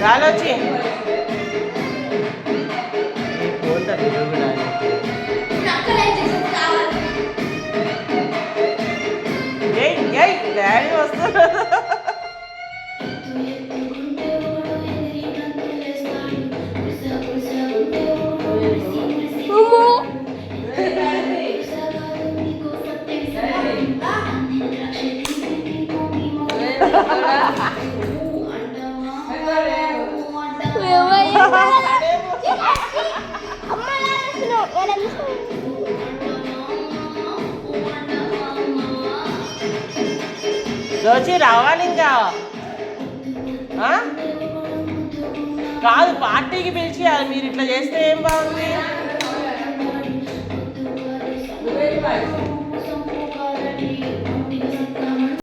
రాలొచ్చి పోతుంది కూడా డాడీ వస్తున్నారు. రోజు రావాలి ఇంకా కాదు పార్టీకి పిలిచి అది మీరు ఇట్లా చేస్తే ఏం బాగుంది.